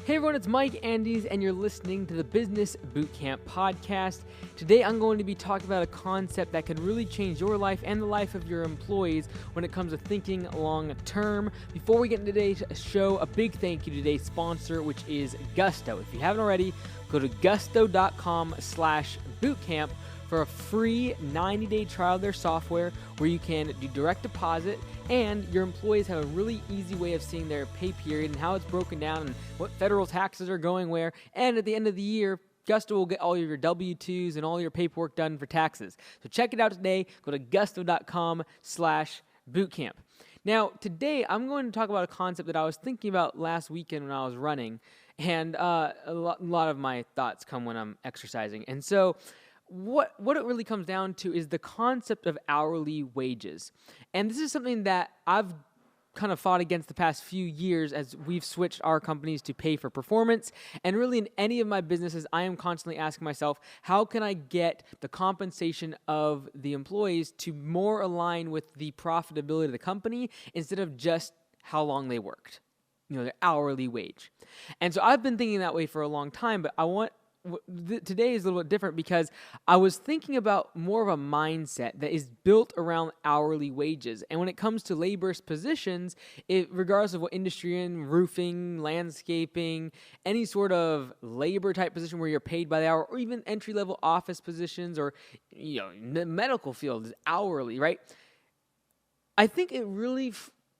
Hey everyone, it's Mike Andes, and you're listening to the Business Bootcamp podcast. Today I'm going to be talking about a concept that can really change your life and the life of your employees when it comes to thinking long term. Before we get into today's show, a big thank you to today's sponsor, which is Gusto. If you haven't already, go to gusto.com/bootcamp for a free 90-day trial of their software where you can do direct deposit, and your employees have a really easy way of seeing their pay period and how it's broken down and what federal taxes are going where. And at the end of the year, Gusto will get all of your W-2s and all your paperwork done for taxes. So check it out today. Go to gusto.com/bootcamp. Now, today I'm going to talk about a concept that I was thinking about last weekend when I was running, and a lot of my thoughts come when I'm exercising. And so what it really comes down to is the concept of hourly wages. And this is something that I've kind of fought against the past few years as we've switched our companies to pay for performance. And really in any of my businesses, I am constantly asking myself, how can I get the compensation of the employees to more align with the profitability of the company instead of just how long they worked, their hourly wage. And so I've been thinking that way for a long time, but today is a little bit different because I was thinking about more of a mindset that is built around hourly wages. And when it comes to laborist positions, regardless of what industry you're in, roofing, landscaping, any sort of labor type position where you're paid by the hour, or even entry-level office positions, or the medical field is hourly, right? I think it really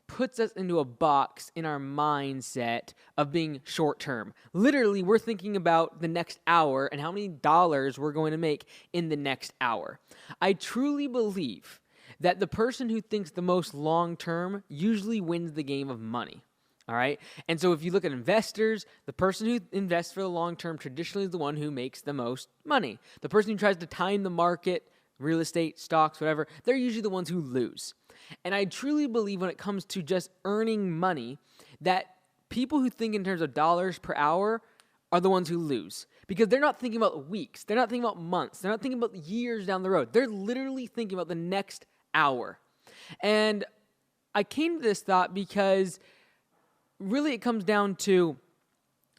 puts us into a box in our mindset of being short-term. Literally, we're thinking about the next hour and how many dollars we're going to make in the next hour. I truly believe that the person who thinks the most long-term usually wins the game of money. All right? And so if you look at investors, the person who invests for the long-term traditionally is the one who makes the most money. The person who tries to time the market, real estate, stocks, whatever, they're usually the ones who lose. And I truly believe when it comes to just earning money, that people who think in terms of dollars per hour are the ones who lose. Because they're not thinking about weeks. They're not thinking about months. They're not thinking about years down the road. They're literally thinking about the next hour. And I came to this thought because really it comes down to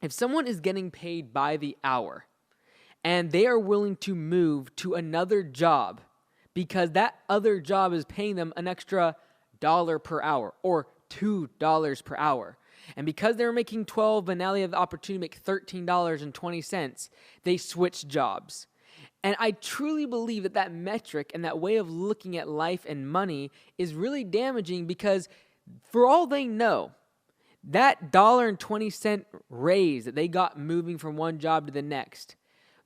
if someone is getting paid by the hour and they are willing to move to another job because that other job is paying them an extra $1 per hour or $2 per hour. And because they were making $12, but now they have the opportunity to make $13.20, they switch jobs. And I truly believe that metric and that way of looking at life and money is really damaging because for all they know, that $1.20 raise that they got moving from one job to the next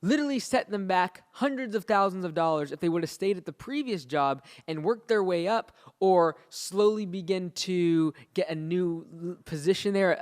literally set them back hundreds of thousands of dollars if they would have stayed at the previous job and worked their way up or slowly begin to get a new position there,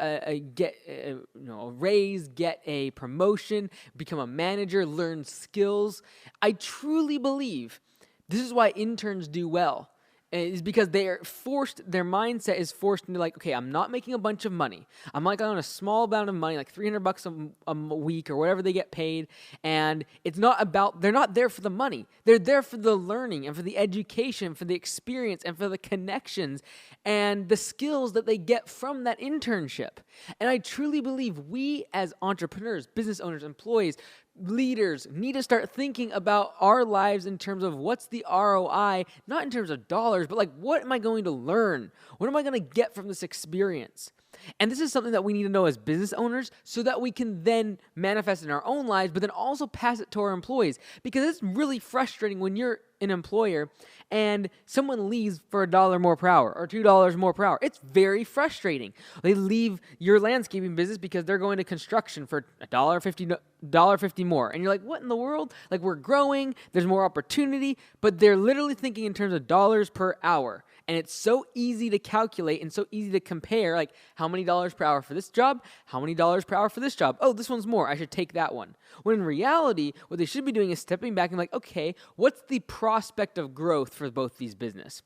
get a raise, get a promotion, become a manager, learn skills. I truly believe this is why interns do well. Is because their mindset is forced into okay, I'm not making a bunch of money. I'm on a small amount of money, like $300 a week or whatever they get paid. And it's not about, they're not there for the money. They're there for the learning and for the education, for the experience and for the connections and the skills that they get from that internship. And I truly believe we as entrepreneurs, business owners, employees, leaders need to start thinking about our lives in terms of what's the ROI, not in terms of dollars, but what am I going to learn? What am I going to get from this experience? And this is something that we need to know as business owners so that we can then manifest in our own lives, but then also pass it to our employees. Because it's really frustrating when you're an employer and someone leaves for $1 more per hour or $2 more per hour. It's very frustrating. They leave your landscaping business because they're going to construction for $1.50 more. And you're like, what in the world? We're growing, there's more opportunity, but they're literally thinking in terms of dollars per hour. And it's so easy to calculate and so easy to compare, how many dollars per hour for this job, how many dollars per hour for this job. Oh, this one's more. I should take that one. When in reality, what they should be doing is stepping back and okay, what's the prospect of growth for both these businesses?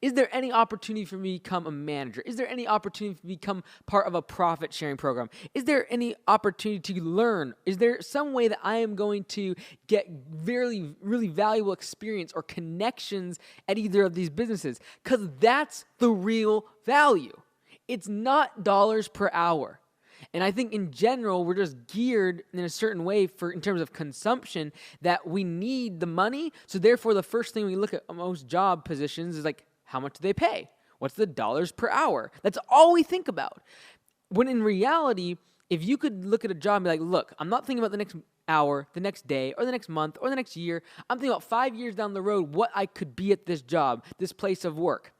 Is there any opportunity for me to become a manager? Is there any opportunity to become part of a profit sharing program? Is there any opportunity to learn? Is there some way that I am going to get really, really valuable experience or connections at either of these businesses? Because that's the real value. It's not dollars per hour. And I think in general, we're just geared in a certain way in terms of consumption that we need the money. So therefore, the first thing we look at most job positions is like, how much do they pay? What's the dollars per hour? That's all we think about. When in reality, if you could look at a job and be like, look, I'm not thinking about the next hour, the next day, or the next month, or the next year. I'm thinking about 5 years down the road, what I could be at this job, this place of work.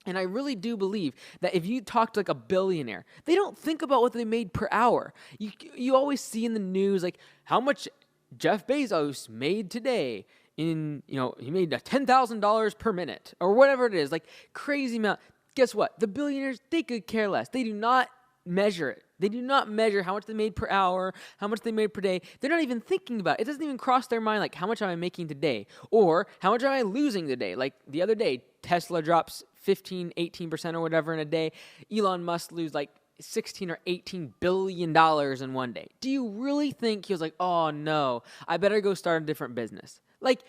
And I really do believe that if you talk to like a billionaire, they don't think about what they made per hour. You always see in the news like how much Jeff Bezos made today in, he made $10,000 per minute or whatever it is, like crazy amount. Guess what? The billionaires, they could care less. They do not measure it. They do not measure how much they made per hour, how much they made per day. They're not even thinking about it. It doesn't even cross their mind like, how much am I making today? Or how much am I losing today? Like the other day, Tesla drops 15, 18% or whatever in a day. Elon Musk lose like 16 or 18 billion dollars in one day. Do you really think he was like, oh no, I better go start a different business? Like,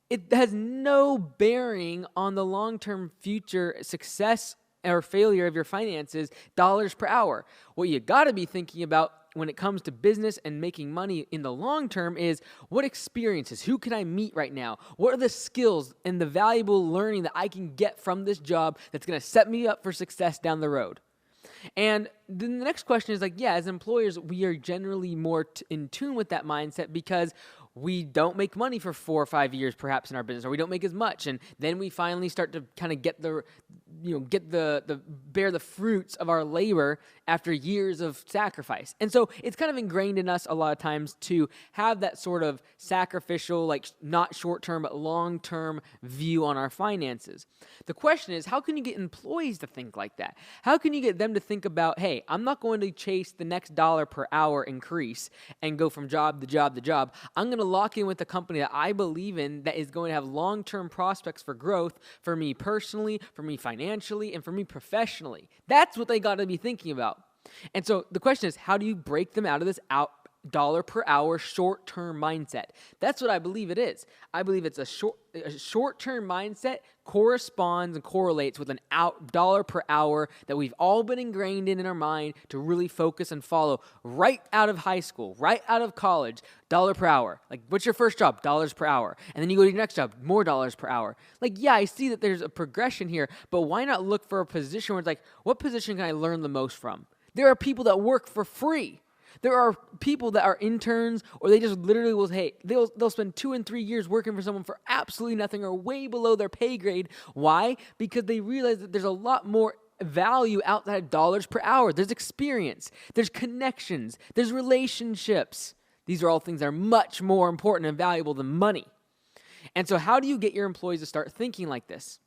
it has no bearing on the long-term future success or failure of your finances, dollars per hour. What you got to be thinking about when it comes to business and making money in the long term is what experiences, who can I meet right now? What are the skills and the valuable learning that I can get from this job that's going to set me up for success down the road? And then the next question is like, yeah, as employers, we are generally more in tune with that mindset because we don't make money for 4 or 5 years perhaps in our business, or we don't make as much. And then we finally start to kind of get bear the fruits of our labor after years of sacrifice. And so it's kind of ingrained in us a lot of times to have that sort of sacrificial, like not short-term, but long-term view on our finances. The question is, how can you get employees to think like that? How can you get them to think about, hey, I'm not going to chase the next dollar per hour increase and go from job to job to job. I'm going to lock in with a company that I believe in that is going to have long-term prospects for growth for me personally, for me financially, and for me professionally. That's what they got to be thinking about. And so the question is, how do you break them out of this dollar per hour short-term mindset? That's what I believe it is. I believe it's a short-term mindset corresponds and correlates with an dollar per hour that we've all been ingrained in our mind to really focus and follow right out of high school, right out of college, dollar per hour. Like, what's your first job? Dollars per hour. And then you go to your next job, more dollars per hour. Like, yeah, I see that there's a progression here, but why not look for a position where it's like, what position can I learn the most from? There are people that work for free. There are people that are interns, or they just literally will, hey, they'll spend 2 and 3 years working for someone for absolutely nothing or way below their pay grade. Why? Because they realize that there's a lot more value outside of dollars per hour. There's experience, there's connections, there's relationships. These are all things that are much more important and valuable than money. And so how do you get your employees to start thinking like this?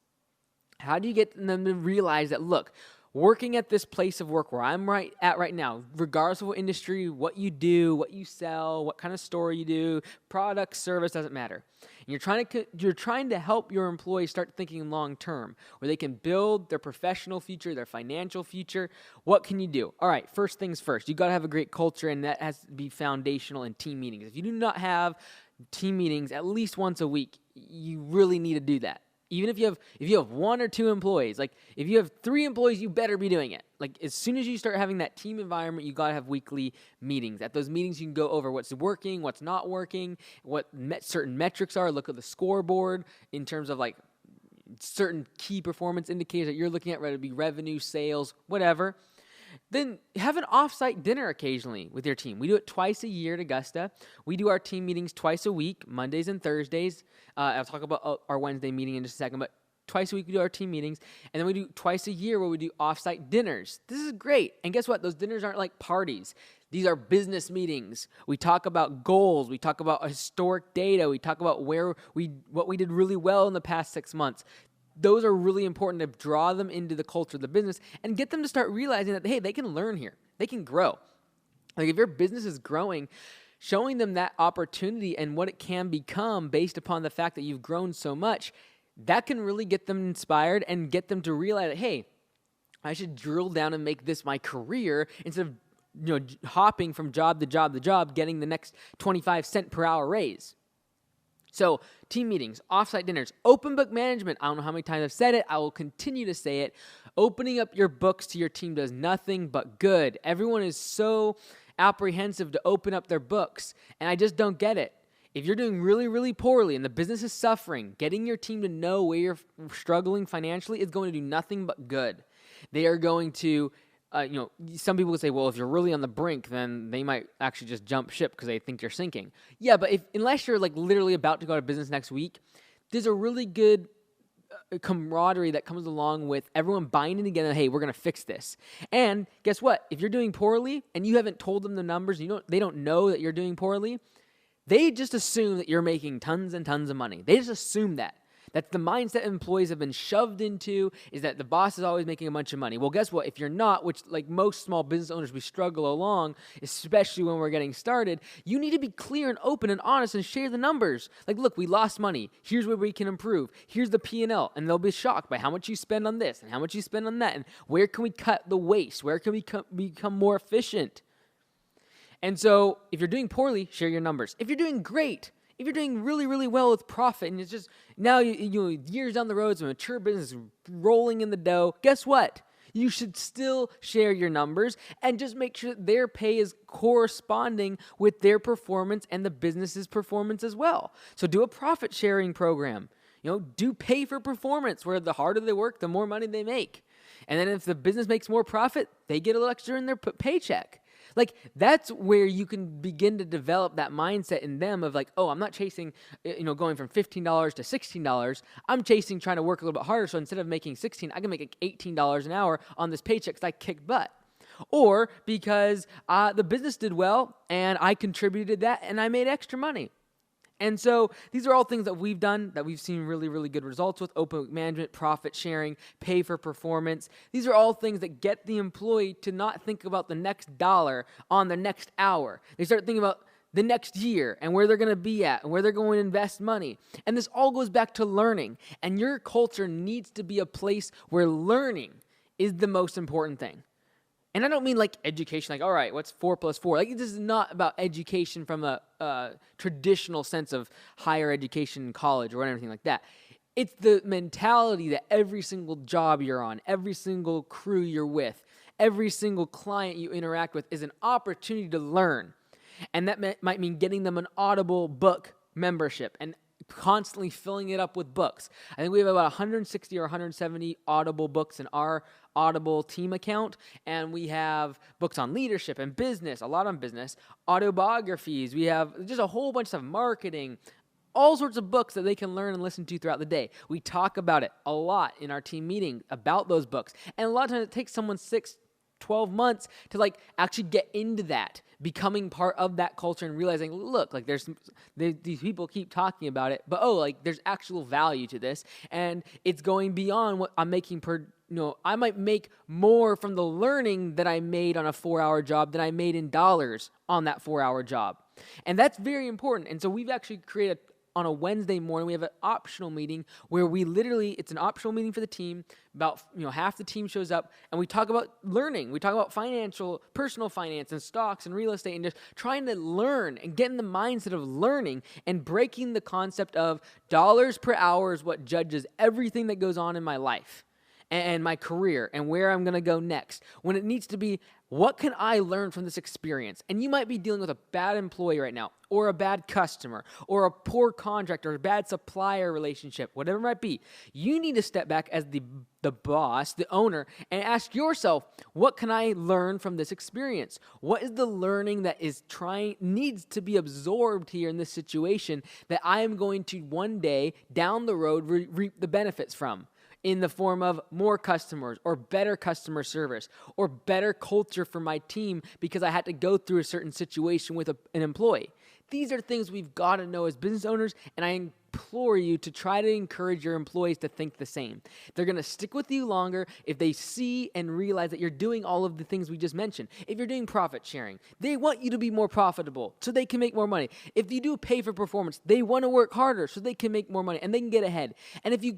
How do you get them to realize that, look, working at this place of work where I'm right now, regardless of what industry, what you do, what you sell, what kind of store you do, product, service, doesn't matter. And you're trying to help your employees start thinking long term, where they can build their professional future, their financial future. What can you do? All right, first things first. You got to have a great culture, and that has to be foundational in team meetings. If you do not have team meetings at least once a week, you really need to do that. Even if you have 1 or 2 employees, like if you have 3 employees, you better be doing it. Like as soon as you start having that team environment, you got to have weekly meetings. At those meetings, you can go over what's working, what's not working, what certain metrics are. Look at the scoreboard in terms of like certain key performance indicators that you're looking at, whether it be revenue, sales, whatever. Then have an offsite dinner occasionally with your team. We do it twice a year at Augusta. We do our team meetings twice a week, Mondays and Thursdays. I'll talk about our Wednesday meeting in just a second, but twice a week we do our team meetings. And then we do twice a year where we do offsite dinners. This is great. And guess what? Those dinners aren't like parties. These are business meetings. We talk about goals. We talk about historic data. We talk about what we did really well in the past 6 months. Those are really important to draw them into the culture of the business and get them to start realizing that, hey, they can learn here. They can grow. Like if your business is growing, showing them that opportunity and what it can become based upon the fact that you've grown so much, that can really get them inspired and get them to realize that, hey, I should drill down and make this my career instead of hopping from job to job to job, getting the next 25 cent per hour raise. So team meetings, offsite dinners, open book management. I don't know how many times I've said it. I will continue to say it. Opening up your books to your team does nothing but good. Everyone is so apprehensive to open up their books, and I just don't get it. If you're doing really, really poorly and the business is suffering, getting your team to know where you're struggling financially is going to do nothing but good. They are going to, some people would say, well, if you're really on the brink, then they might actually just jump ship because they think you're sinking. Yeah, but unless you're like literally about to go out of business next week, there's a really good camaraderie that comes along with everyone binding together. Hey, we're going to fix this. And guess what? If you're doing poorly and you haven't told them the numbers, they don't know that you're doing poorly, they just assume that you're making tons and tons of money. They just assume that. That's the mindset employees have been shoved into, is that the boss is always making a bunch of money. Well, guess what? If you're not, which like most small business owners, we struggle along, especially when we're getting started, you need to be clear and open and honest and share the numbers. Like, look, we lost money. Here's where we can improve. Here's the P&L. And they'll be shocked by how much you spend on this and how much you spend on that. And where can we cut the waste? Where can we become more efficient? And so if you're doing poorly, share your numbers. If you're doing great, if you're doing really, really well with profit, and it's just now years down the road, it's a mature business rolling in the dough, guess what? You should still share your numbers and just make sure that their pay is corresponding with their performance and the business's performance as well. So do a profit sharing program. Do pay for performance, where the harder they work, the more money they make. And then if the business makes more profit, they get a little extra in their paycheck. Like, that's where you can begin to develop that mindset in them of like, oh, I'm not chasing, going from $15 to $16. I'm chasing trying to work a little bit harder. So instead of making $16, I can make $18 an hour on this paycheck because I kick butt. Or because the business did well and I contributed that and I made extra money. And so these are all things that we've done that we've seen really, really good results with: open book management, profit sharing, pay for performance. These are all things that get the employee to not think about the next dollar on the next hour. They start thinking about the next year and where they're going to be at and where they're going to invest money. And this all goes back to learning. And your culture needs to be a place where learning is the most important thing. And I don't mean like education, like, all right, what's 4 plus 4? Like, this is not about education from a traditional sense of higher education in college or anything like that. It's the mentality that every single job you're on, every single crew you're with, every single client you interact with is an opportunity to learn. And that might mean getting them an Audible book membership and constantly filling it up with books. I think we have about 160 or 170 Audible books in our Audible team account, and we have books on leadership and business, a lot on business, autobiographies. We have just a whole bunch of marketing, all sorts of books that they can learn and listen to throughout the day. We talk about it a lot in our team meeting about those books. And a lot of times it takes someone 6-12 months to like actually get into that, becoming part of that culture and realizing, look, like these people keep talking about it, but there's actual value to this, and it's going beyond what I'm making I might make more from the learning that I made on a 4-hour job than I made in dollars on that 4-hour job. And that's very important. And so we've actually created on a Wednesday morning, we have an optional meeting where it's an optional meeting for the team. About, half the team shows up, and we talk about learning. We talk about personal finance and stocks and real estate, and just trying to learn and get in the mindset of learning and breaking the concept of dollars per hour is what judges everything that goes on in my life and my career and where I'm going to go next, when it needs to be, what can I learn from this experience? And you might be dealing with a bad employee right now, or a bad customer, or a poor contract, or a bad supplier relationship, whatever it might be. You need to step back as the boss, the owner, and ask yourself, what can I learn from this experience? What is the learning that needs to be absorbed here in this situation that I am going to one day down the road reap the benefits from? In the form of more customers or better customer service or better culture for my team because I had to go through a certain situation with an employee. These are things we've got to know as business owners, and I implore you to try to encourage your employees to think the same. They're going to stick with you longer if they see and realize that you're doing all of the things we just mentioned. If you're doing profit sharing, they want you to be more profitable so they can make more money. If you do pay for performance, they want to work harder so they can make more money and they can get ahead. And if you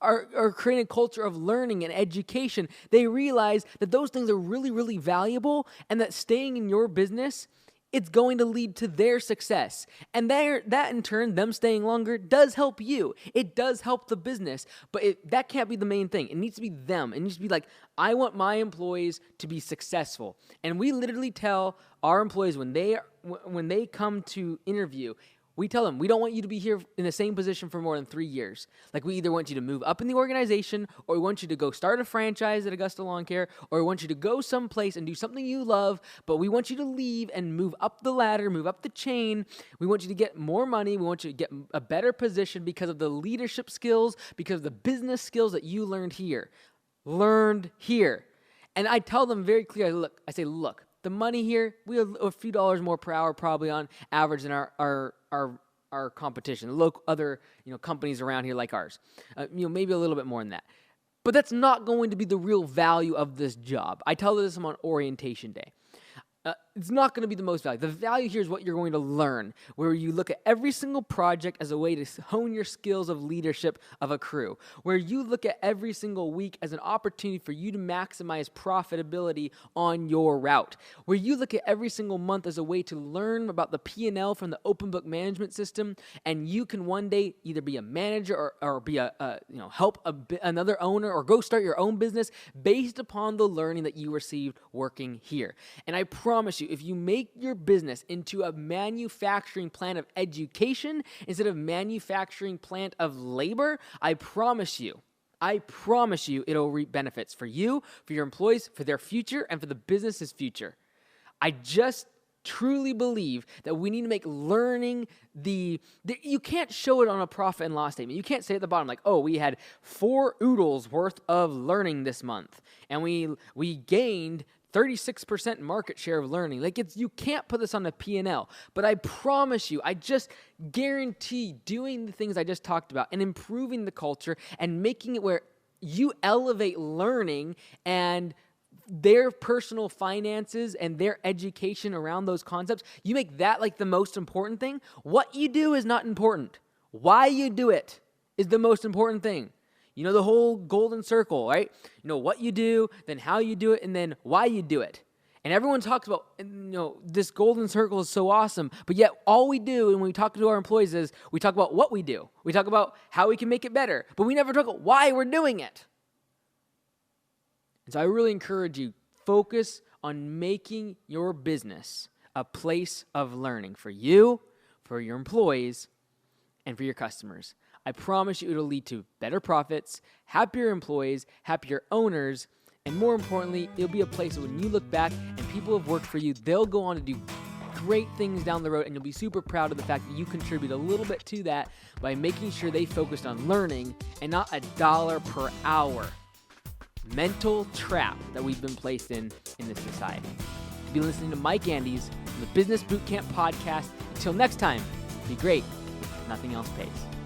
are creating a culture of learning and education, they realize that those things are really, really valuable, and that staying in your business it's going to lead to their success. And that in turn, them staying longer, does help you. It does help the business, but that can't be the main thing. It needs to be them. It needs to be like, I want my employees to be successful. And we literally tell our employees when they come to interview, we tell them, we don't want you to be here in the same position for more than 3 years. Like, we either want you to move up in the organization, or we want you to go start a franchise at Augusta Lawn Care, or we want you to go someplace and do something you love, but we want you to leave and move up the ladder, move up the chain. We want you to get more money. We want you to get a better position because of the leadership skills, because of the business skills that you learned here. And I tell them very clearly, look, the money here, we have a few dollars more per hour probably on average than our competition, other companies around here like ours. Maybe a little bit more than that. But that's not going to be the real value of this job. I tell this on orientation day. It's not going to be the most value. The value here is what you're going to learn, where you look at every single project as a way to hone your skills of leadership of a crew, where you look at every single week as an opportunity for you to maximize profitability on your route, where you look at every single month as a way to learn about the P&L from the open book management system, and you can one day either be a manager or be help another owner or go start your own business based upon the learning that you received working here. And I promise you, if you make your business into a manufacturing plant of education instead of manufacturing plant of labor, I promise you it'll reap benefits for you, for your employees, for their future, and for the business's future. I just truly believe that we need to make learning you can't show it on a profit and loss statement. You can't say at the bottom like, oh, we had 4 oodles worth of learning this month, and we gained 36% market share of learning. You can't put this on the P&L, but I promise you, I just guarantee doing the things I just talked about and improving the culture and making it where you elevate learning and their personal finances and their education around those concepts, you make that like the most important thing. What you do is not important. Why you do it is the most important thing. The whole golden circle, right? What you do, then how you do it, and then why you do it. And everyone talks about, this golden circle is so awesome, but yet all we do when we talk to our employees is we talk about what we do. We talk about how we can make it better, but we never talk about why we're doing it. And so I really encourage you, focus on making your business a place of learning for you, for your employees, and for your customers. I promise you it'll lead to better profits, happier employees, happier owners, and more importantly, it'll be a place where when you look back and people have worked for you, they'll go on to do great things down the road, and you'll be super proud of the fact that you contribute a little bit to that by making sure they focused on learning and not $1 per hour mental trap that we've been placed in this society. You've been listening to Mike Andes from the Business Bootcamp Podcast. Until next time, be great. Nothing else pays.